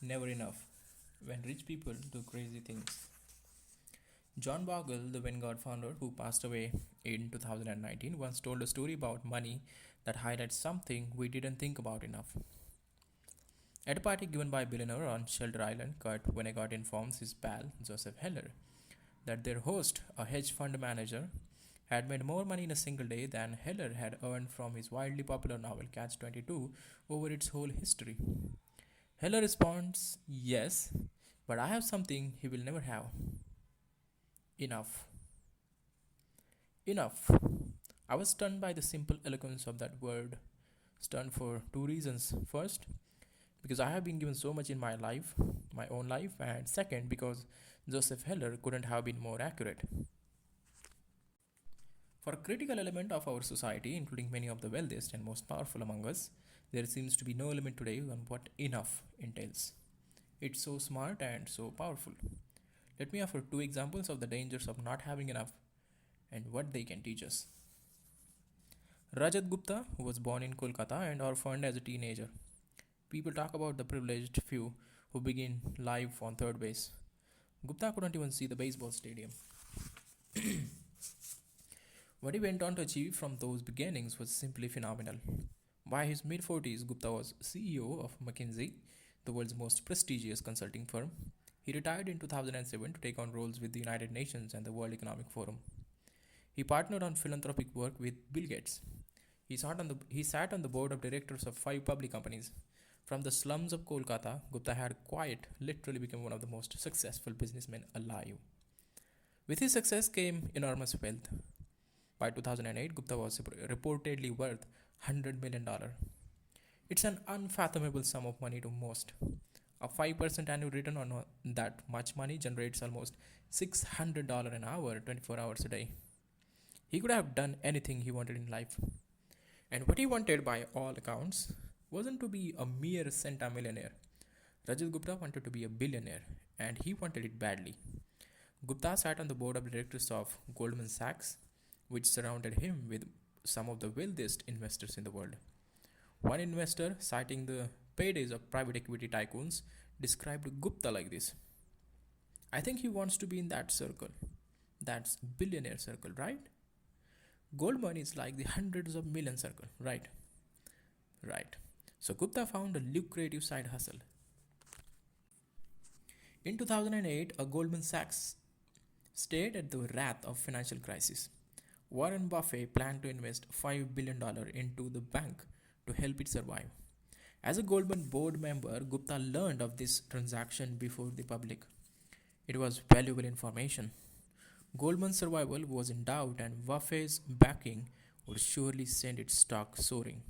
Never enough. When rich people do crazy things. John Bogle, the Vanguard founder who passed away in 2019, once told a story about money that highlights something we didn't think about enough. At a party given by a billionaire on Shelter Island, Kurt Vonnegut informs his pal, Joseph Heller, that their host, a hedge fund manager, had made more money in a single day than Heller had earned from his wildly popular novel Catch 22 over its whole history. Heller responds, "Yes, but I have something he will never have. Enough. Enough." I was stunned by the simple eloquence of that word. Stunned for two reasons. First, because I have been given so much in my life, my own life, and second, because Joseph Heller couldn't have been more accurate. For a critical element of our society, including many of the wealthiest and most powerful among us, there seems to be no limit today on what enough entails. It's so smart and so powerful. Let me offer two examples of the dangers of not having enough and what they can teach us. Rajat Gupta was born in Kolkata and orphaned as a teenager. People talk about the privileged few who begin life on third base. Gupta couldn't even see the baseball stadium. What he went on to achieve from those beginnings was simply phenomenal. By his mid 40s, Gupta was CEO of McKinsey, the world's most prestigious consulting firm. He retired in 2007 to take on roles with the United Nations and the World Economic Forum. He partnered on philanthropic work with Bill Gates. He sat on the board of directors of five public companies. From the slums of Kolkata, Gupta had quiet, literally become one of the most successful businessmen alive. With his success came enormous wealth. By 2008, Gupta was reportedly worth $100 million. It's an unfathomable sum of money to most. A 5% annual return on that much money generates almost $600 an hour, 24 hours a day. He could have done anything he wanted in life. And what he wanted, by all accounts, wasn't to be a mere centimillionaire. Rajat Gupta wanted to be a billionaire, and he wanted it badly. Gupta sat on the board of directors of Goldman Sachs, which surrounded him with some of the wealthiest investors in the world. One investor, citing the paydays of private equity tycoons, described Gupta like this: "I think he wants to be in that circle. That's billionaire circle, right? Goldman is like the hundreds of million circle, right? Right." So Gupta found a lucrative side hustle. In 2008, a Goldman Sachs stared at the wrath of financial crisis. Warren Buffett planned to invest $5 billion into the bank to help it survive. As a Goldman board member, Gupta learned of this transaction before the public. It was valuable information. Goldman's survival was in doubt, and Buffett's backing would surely send its stock soaring.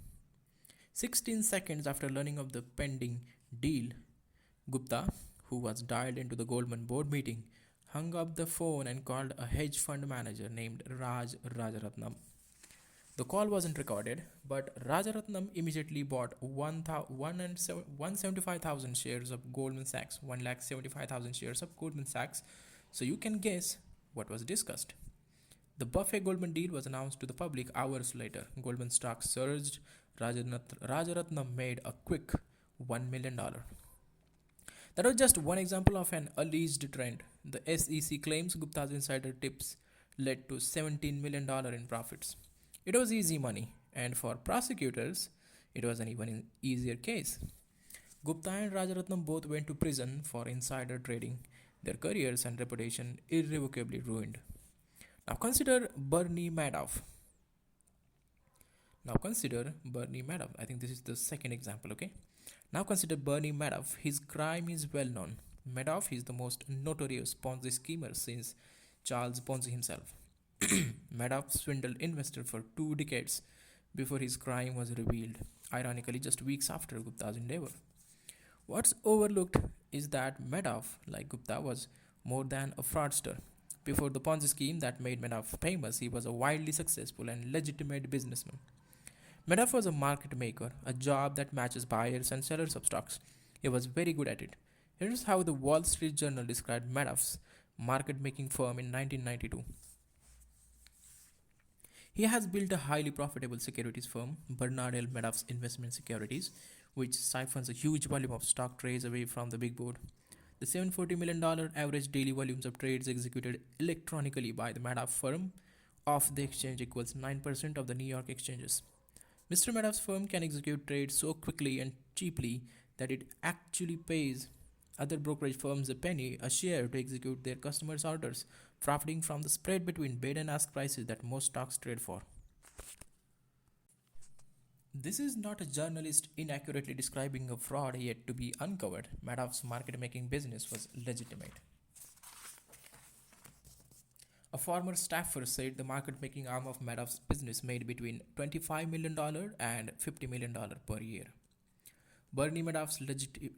16 seconds after learning of the pending deal, Gupta, who was dialed into the Goldman board meeting, hung up the phone and called a hedge fund manager named Raj Rajaratnam. The call wasn't recorded, but Rajaratnam immediately bought 175,000 shares of Goldman Sachs, 175,000 shares of Goldman Sachs. So you can guess what was discussed. The Buffett Goldman deal was announced to the public hours later. Goldman stock surged. Rajaratnam made a quick $1 million. That was just one example of an alleged trend. The SEC claims Gupta's insider tips led to $17 million in profits. It was easy money, and for prosecutors, it was an even easier case. Gupta and Rajaratnam both went to prison for insider trading, their careers and reputation irrevocably ruined. Now consider Bernie Madoff. Now consider Bernie Madoff. I think this is the second example, okay? Now consider Bernie Madoff. His crime is well known. Madoff is the most notorious Ponzi schemer since Charles Ponzi himself. Madoff swindled investors for 2 decades before his crime was revealed, ironically, just weeks after Gupta's endeavor. What's overlooked is that Madoff, like Gupta, was more than a fraudster. Before the Ponzi scheme that made Madoff famous, he was a wildly successful and legitimate businessman. Madoff was a market maker, a job that matches buyers and sellers of stocks. He was very good at it. Here's how the Wall Street Journal described Madoff's market making firm in 1992. He has built a highly profitable securities firm, Bernard L. Madoff's Investment Securities, which siphons a huge volume of stock trades away from the big board. The $740 million average daily volumes of trades executed electronically by the Madoff firm of the exchange equals 9% of the New York exchanges. Mr. Madoff's firm can execute trades so quickly and cheaply that it actually pays other brokerage firms a penny a share to execute their customers' orders, profiting from the spread between bid and ask prices that most stocks trade for. This is not a journalist inaccurately describing a fraud yet to be uncovered. Madoff's market making business was legitimate. A former staffer said the market making arm of Madoff's business made between $25 million and $50 million per year. Bernie Madoff's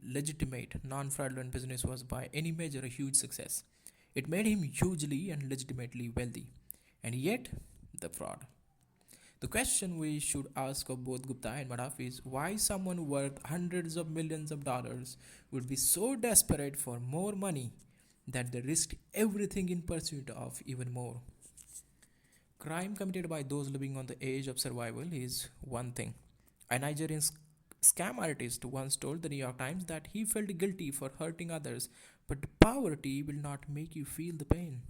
legitimate, non fraudulent business was by any measure a huge success. It made him hugely and legitimately wealthy. And yet, the fraud. The question we should ask of both Gupta and Madoff is why someone worth hundreds of millions of dollars would be so desperate for more money that they risked everything in pursuit of even more. Crime committed by those living on the edge of survival is one thing. A Nigerian scam artist once told the New York Times that he felt guilty for hurting others, but poverty will not make you feel the pain.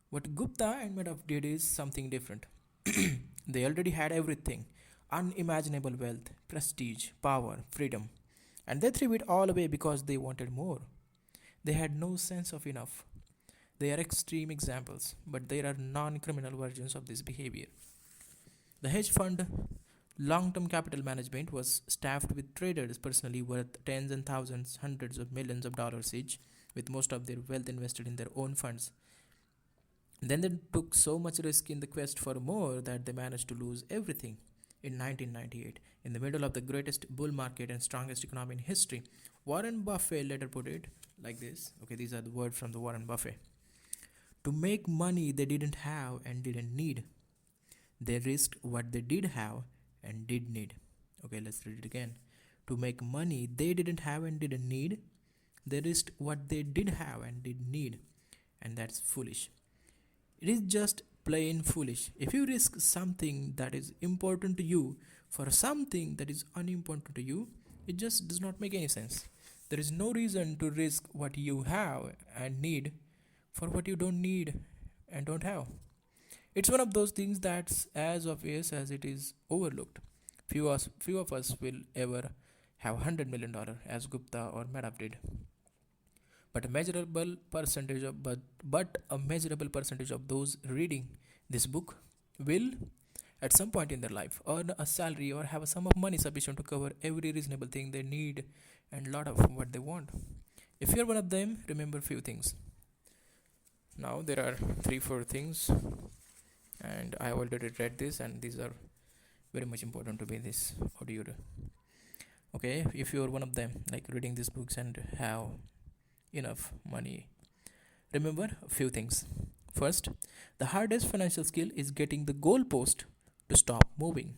What Gupta and Madoff did is something different. They already had everything: unimaginable wealth, prestige, power, freedom. And they threw it all away because they wanted more. They had no sense of enough. They are extreme examples, but there are non criminal versions of this behavior. The hedge fund long term capital management was staffed with traders personally worth tens and thousands, hundreds of millions of dollars each, with most of their wealth invested in their own funds. Then they took so much risk in the quest for more that they managed to lose everything. In 1998, in the middle of the greatest bull market and strongest economy in history, Warren Buffett later put it like this. Okay, these are the words from the Warren Buffett. To make money they didn't have and didn't need, they risked what they did have and did need. Okay, let's read it again. To make money they didn't have and didn't need, they risked what they did have and did need. And that's foolish. It is just plain foolish. If you risk something that is important to you for something that is unimportant to you, it just does not make any sense. There is no reason to risk what you have and need for what you don't need and don't have. It's one of those things that's as obvious as it is overlooked. Few of us will ever have $100 million as Gupta or Madoff did. But a measurable percentage of but a measurable percentage of those reading this book will at some point in their life earn a salary or have a sum of money sufficient to cover every reasonable thing they need and lot of what they want. If you're one of them, remember few things. Now there are 3-4 things, and I already read this, and these are very much important to be this audio. Okay, if you're one of them, like reading these books and have enough money, remember a few things. First, the hardest financial skill is getting the goalpost to stop moving.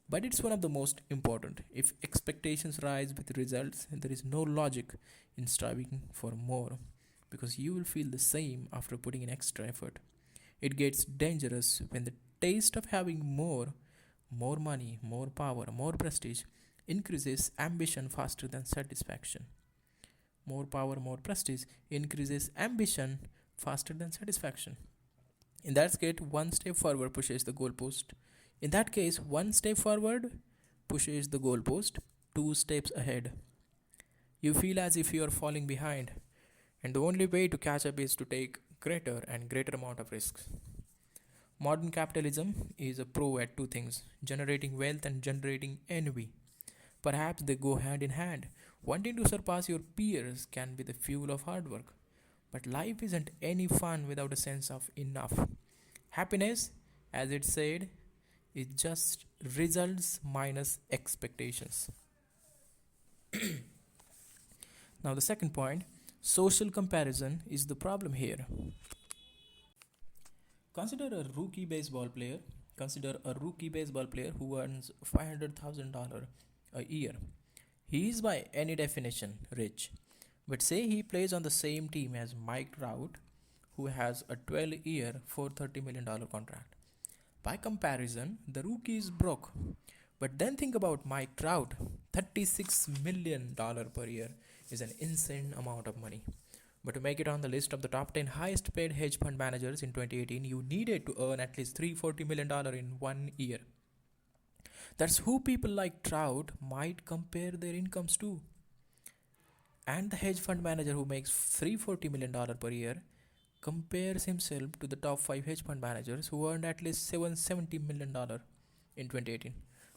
But it's one of the most important. If expectations rise with results, there is no logic in striving for more because you will feel the same after putting in extra effort. It gets dangerous when the taste of having more money, more power, more prestige increases ambition faster than satisfaction. More power, more prestige increases ambition faster than satisfaction. In that case, one step forward pushes the goalpost. In that case, one step forward pushes the goalpost 2 steps ahead. You feel as if you are falling behind, and the only way to catch up is to take greater and greater amount of risks. Modern capitalism is a pro at two things: generating wealth and generating envy. Perhaps they go hand in hand. Wanting to surpass your peers can be the fuel of hard work. But life isn't any fun without a sense of enough. Happiness, as it said, is just results minus expectations. Now, the second point, social comparison is the problem here. Consider a rookie baseball player. Consider a rookie baseball player who earns $500,000 a year. He is by any definition rich. But say he plays on the same team as Mike Trout, who has a 12-year, $430 million contract. By comparison, the rookie is broke. But then think about Mike Trout. $36 million per year is an insane amount of money. But to make it on the list of the top 10 highest paid hedge fund managers in 2018, you needed to earn at least $340 million in 1 year. That's who people like Trout might compare their incomes to. And the hedge fund manager who makes $340 million per year compares himself to the top 5 hedge fund managers who earned at least $770 million in 2018.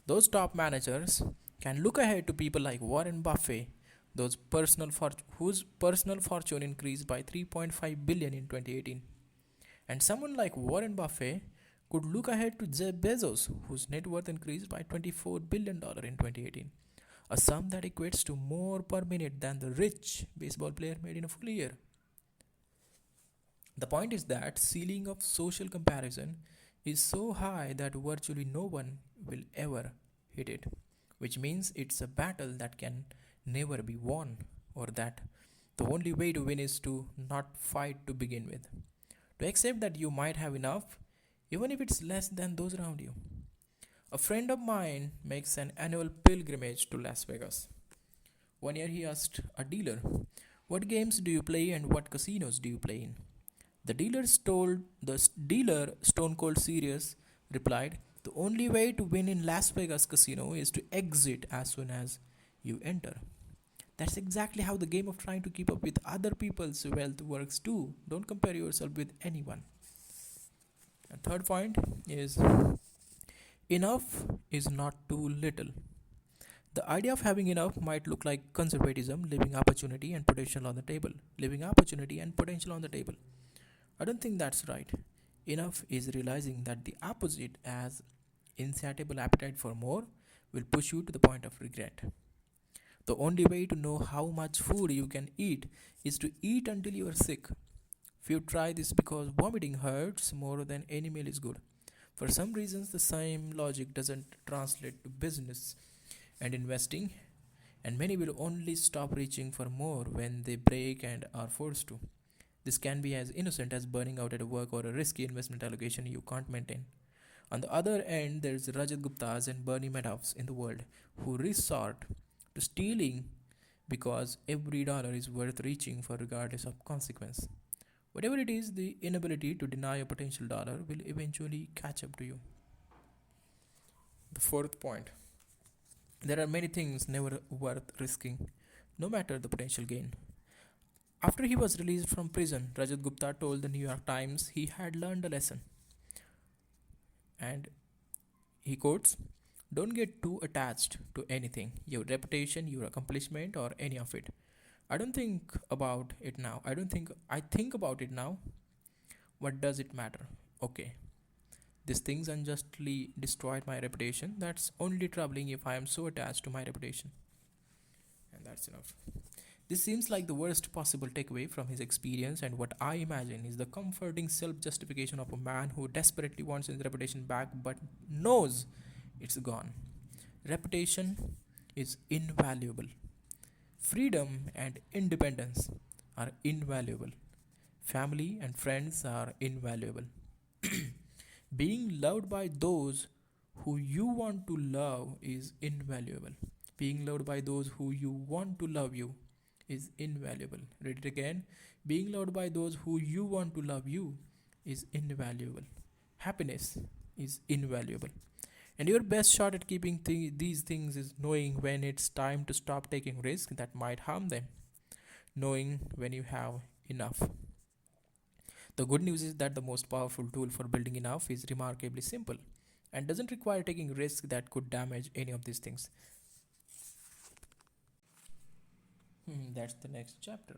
Those top managers can look ahead to people like Warren Buffett, whose personal fortune increased by 3.5 billion in 2018. And someone like Warren Buffett could look ahead to Jeff Bezos, whose net worth increased by $24 billion in 2018, a sum that equates to more per minute than the rich baseball player made in a full year. The point is that ceiling of social comparison is so high that virtually no one will ever hit it, which means it's a battle that can never be won, or that the only way to win is to not fight to begin with. To accept that you might have enough, even if it's less than those around you. A friend of mine makes an annual pilgrimage to Las Vegas. One year he asked a dealer, "What games do you play and what casinos do you play in?" The dealer, stone cold serious, replied, "The only way to win in Las Vegas casino is to exit as soon as you enter." That's exactly how the game of trying to keep up with other people's wealth works too. Don't compare yourself with anyone. And third point is, enough is not too little. The idea of having enough might look like conservatism, leaving opportunity and potential on the table. Leaving opportunity and potential on the table. I don't think that's right. Enough is realizing that the opposite, as insatiable appetite for more, will push you to the point of regret. The only way to know how much food you can eat is to eat until you are sick. Few try this because vomiting hurts more than any meal is good. For some reasons, the same logic doesn't translate to business and investing, and many will only stop reaching for more when they break and are forced to. This can be as innocent as burning out at work or a risky investment allocation you can't maintain. On the other end, there's Rajat Guptas and Bernie Madoffs in the world who resort to stealing because every dollar is worth reaching for regardless of consequence. Whatever it is, the inability to deny a potential dollar will eventually catch up to you. The fourth point, there are many things never worth risking, no matter the potential gain. After he was released from prison, Rajat Gupta told the New York Times he had learned a lesson. And he quotes, "Don't get too attached to anything, your reputation, your accomplishment, or any of it. I don't think about it now. I think about it now. What does it matter? Okay, these things unjustly destroyed my reputation. That's only troubling if I am so attached to my reputation." And that's enough. This seems like the worst possible takeaway from his experience, and what I imagine is the comforting self justification of a man who desperately wants his reputation back but knows it's gone. Reputation is invaluable. Freedom and independence are invaluable. Family and friends are invaluable. Being loved by those who you want to love is invaluable. Being loved by those who you want to love you is invaluable. Read it again. Being loved by those who you want to love you is invaluable. Happiness is invaluable. And your best shot at keeping these things is knowing when it's time to stop taking risks that might harm them. Knowing when you have enough. The good news is that the most powerful tool for building enough is remarkably simple and doesn't require taking risks that could damage any of these things. That's the next chapter.